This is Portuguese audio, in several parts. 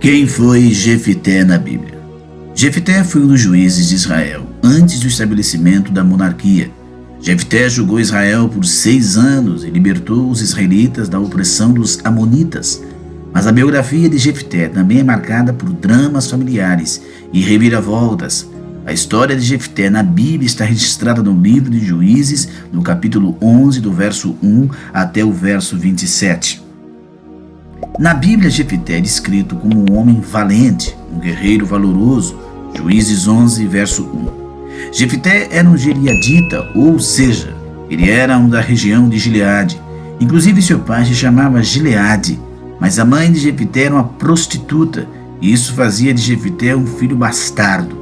Quem foi Jefité na Bíblia? Jefité foi um dos juízes de Israel antes do estabelecimento da monarquia. Jefité julgou Israel por 6 anos e libertou os israelitas da opressão dos amonitas. Mas a biografia de Jefité também é marcada por dramas familiares e reviravoltas. A história de Jefité na Bíblia está registrada no livro de Juízes, no capítulo 11, do verso 1 até o verso 27. Na Bíblia, Jefité é descrito como um homem valente, um guerreiro valoroso. Juízes 11, verso 1. Jefité era um gileadita, ou seja, ele era da região de Gileade. Inclusive seu pai se chamava Gileade, mas a mãe de Jefité era uma prostituta, e isso fazia de Jefité um filho bastardo.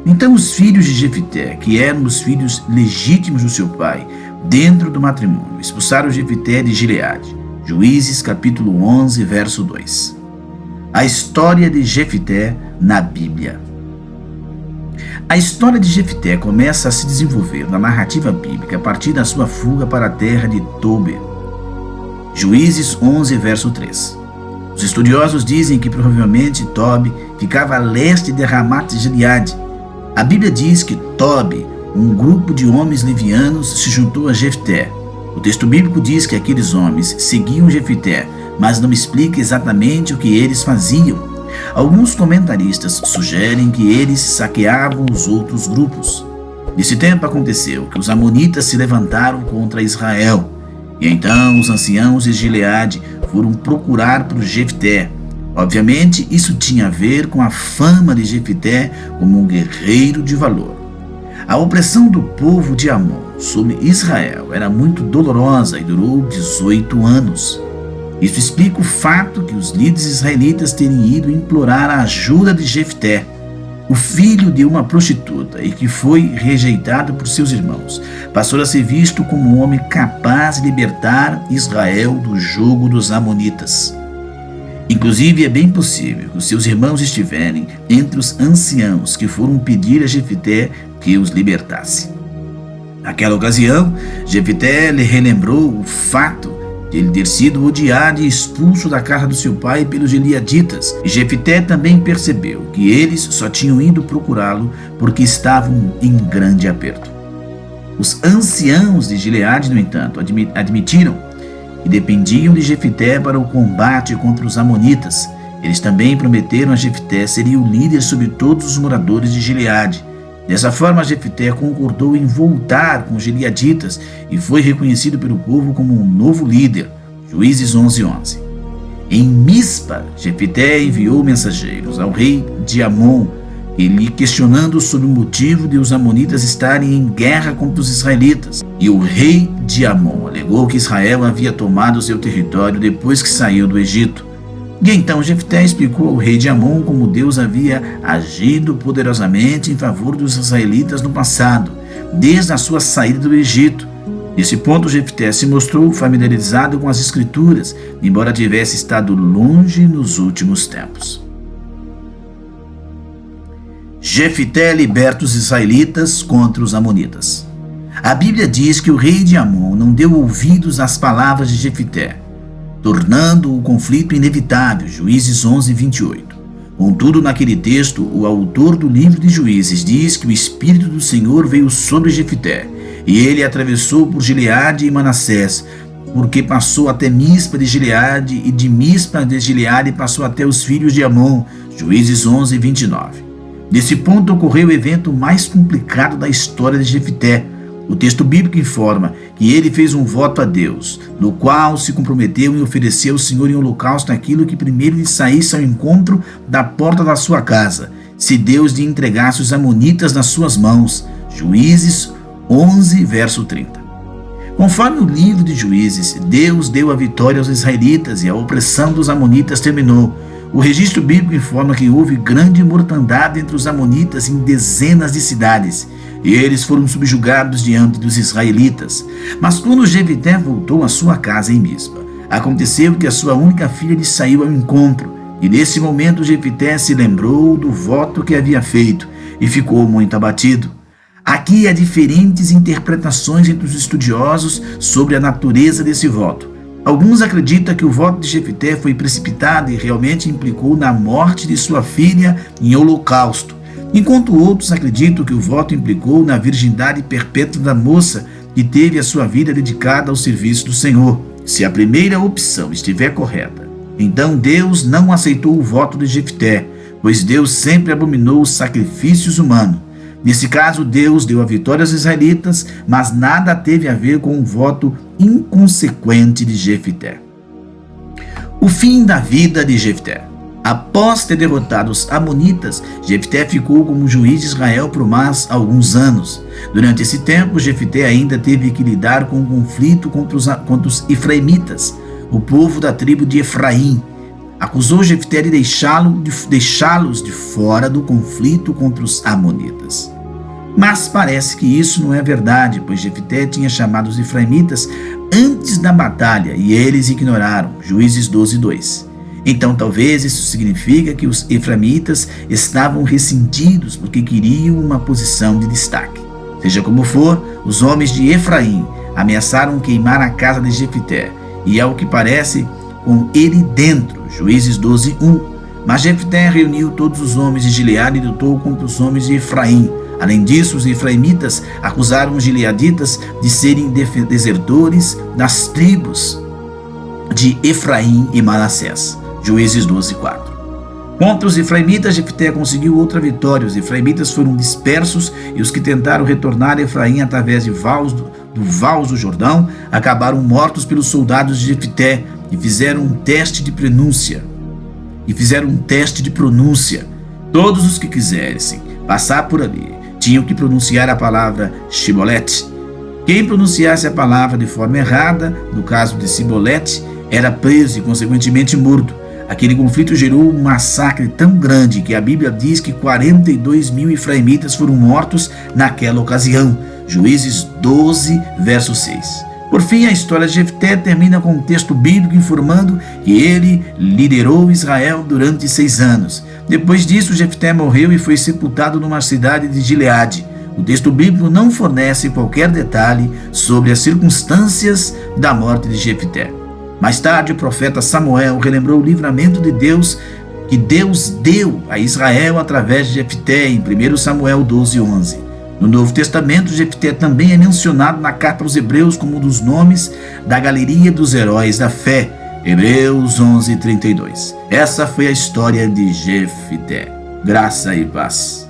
Então os filhos de Jefité, que eram os filhos legítimos do seu pai, dentro do matrimônio, expulsaram Jefité de Gileade. Juízes capítulo 11, verso 2. A história de Jefité na Bíblia. A história de Jefité começa a se desenvolver na narrativa bíblica a partir da sua fuga para a terra de Tob. Juízes 11, verso 3. Os estudiosos dizem que provavelmente Tob ficava a leste de Ramat-Gileade. A Bíblia diz que Tob, um grupo de homens livianos, se juntou a Jefté. O texto bíblico diz que aqueles homens seguiam Jefté, mas não explica exatamente o que eles faziam. Alguns comentaristas sugerem que eles saqueavam os outros grupos. Nesse tempo aconteceu que os amonitas se levantaram contra Israel, e então os anciãos de Gileade foram procurar por Jefté. Obviamente, isso tinha a ver com a fama de Jefté como um guerreiro de valor. A opressão do povo de Amon sobre Israel era muito dolorosa e durou 18 anos. Isso explica o fato que os líderes israelitas terem ido implorar a ajuda de Jefté, o filho de uma prostituta e que foi rejeitado por seus irmãos. Passou a ser visto como um homem capaz de libertar Israel do jugo dos amonitas. Inclusive, é bem possível que os seus irmãos estiverem entre os anciãos que foram pedir a Jefté que os libertasse. Naquela ocasião, Jefté lhe relembrou o fato de ele ter sido odiado e expulso da casa do seu pai pelos gileaditas. E Jefté também percebeu que eles só tinham ido procurá-lo porque estavam em grande aperto. Os anciãos de Gileade, no entanto, admitiram que dependiam de Jefté para o combate contra os amonitas. Eles também prometeram a Jefté seria o líder sobre todos os moradores de Gileade. Dessa forma, Jefté concordou em voltar com os gileaditas e foi reconhecido pelo povo como um novo líder. Juízes 11:11. Em Mispa, Jefté enviou mensageiros ao rei de Amon, ele questionando sobre o motivo de os amonitas estarem em guerra contra os israelitas. E o rei de Amon alegou que Israel havia tomado seu território depois que saiu do Egito. E então Jefté explicou ao rei de Amon como Deus havia agido poderosamente em favor dos israelitas no passado, desde a sua saída do Egito. Nesse ponto, Jefté se mostrou familiarizado com as Escrituras, embora tivesse estado longe nos últimos tempos. Jefté liberta os israelitas contra os amonitas. A Bíblia diz que o rei de Amon não deu ouvidos às palavras de Jefté, tornando o conflito inevitável. Juízes 11:28. Contudo, naquele texto, o autor do livro de Juízes diz que o Espírito do Senhor veio sobre Jefté, e ele atravessou por Gileade e Manassés, porque passou até Mispa de Gileade, e de Mispa de Gileade passou até os filhos de Amon. Juízes 11:29. Nesse ponto ocorreu o evento mais complicado da história de Jefté. O texto bíblico informa que ele fez um voto a Deus, no qual se comprometeu em oferecer ao Senhor em holocausto aquilo que primeiro lhe saísse ao encontro da porta da sua casa, se Deus lhe entregasse os amonitas nas suas mãos. Juízes 11, verso 30. Conforme o livro de Juízes, Deus deu a vitória aos israelitas e a opressão dos amonitas terminou. O registro bíblico informa que houve grande mortandade entre os amonitas em dezenas de cidades, e eles foram subjugados diante dos israelitas. Mas quando Jefté voltou à sua casa em Mispa, aconteceu que a sua única filha lhe saiu ao encontro, e nesse momento Jefté se lembrou do voto que havia feito e ficou muito abatido. Aqui há diferentes interpretações entre os estudiosos sobre a natureza desse voto. Alguns acreditam que o voto de Jefté foi precipitado e realmente implicou na morte de sua filha em holocausto, enquanto outros acreditam que o voto implicou na virgindade perpétua da moça que teve a sua vida dedicada ao serviço do Senhor. Se a primeira opção estiver correta, então Deus não aceitou o voto de Jefté, pois Deus sempre abominou os sacrifícios humanos. Nesse caso, Deus deu a vitória aos israelitas, mas nada teve a ver com o voto inconsequente de Jefté. O fim da vida de Jefté. Após ter derrotado os amonitas, Jefté ficou como juiz de Israel por mais alguns anos. Durante esse tempo, Jefté ainda teve que lidar com um conflito contra os efraimitas, o povo da tribo de Efraim. Acusou Jefté de deixá-los de fora do conflito contra os amonitas. Mas parece que isso não é verdade, pois Jefté tinha chamado os efraimitas antes da batalha e eles ignoraram. Juízes 12:2. Então talvez isso significa que os efraimitas estavam ressentidos porque queriam uma posição de destaque. Seja como for, os homens de Efraim ameaçaram queimar a casa de Jefté, e ao que parece, com ele dentro. Juízes 12:1. Mas Jefté reuniu todos os homens de Gileade e lutou contra os homens de Efraim. Além disso, os efraimitas acusaram os gileaditas de serem desertores das tribos de Efraim e Manassés. Juízes 12:4. Contra os efraimitas, Jefté conseguiu outra vitória. Os efraimitas foram dispersos e os que tentaram retornar a Efraim através do Vals do Jordão acabaram mortos pelos soldados de Jefté e fizeram um teste de pronúncia. Todos os que quisessem passar por ali tinham que pronunciar a palavra Shibolete. Quem pronunciasse a palavra de forma errada, no caso de Sibolete, era preso e consequentemente morto. Aquele conflito gerou um massacre tão grande que a Bíblia diz que 42.000 efraimitas foram mortos naquela ocasião. Juízes 12, verso 6. Por fim, a história de Jefté termina com um texto bíblico informando que ele liderou Israel durante 6 anos. Depois disso, Jefté morreu e foi sepultado numa cidade de Gileade. O texto bíblico não fornece qualquer detalhe sobre as circunstâncias da morte de Jefté. Mais tarde, o profeta Samuel relembrou o livramento de Deus que Deus deu a Israel através de Jefté em 1 Samuel 12:11. No Novo Testamento, Jefté também é mencionado na carta aos Hebreus como um dos nomes da galeria dos heróis da fé. Hebreus 11:32. Essa foi a história de Jefté. Graça e paz.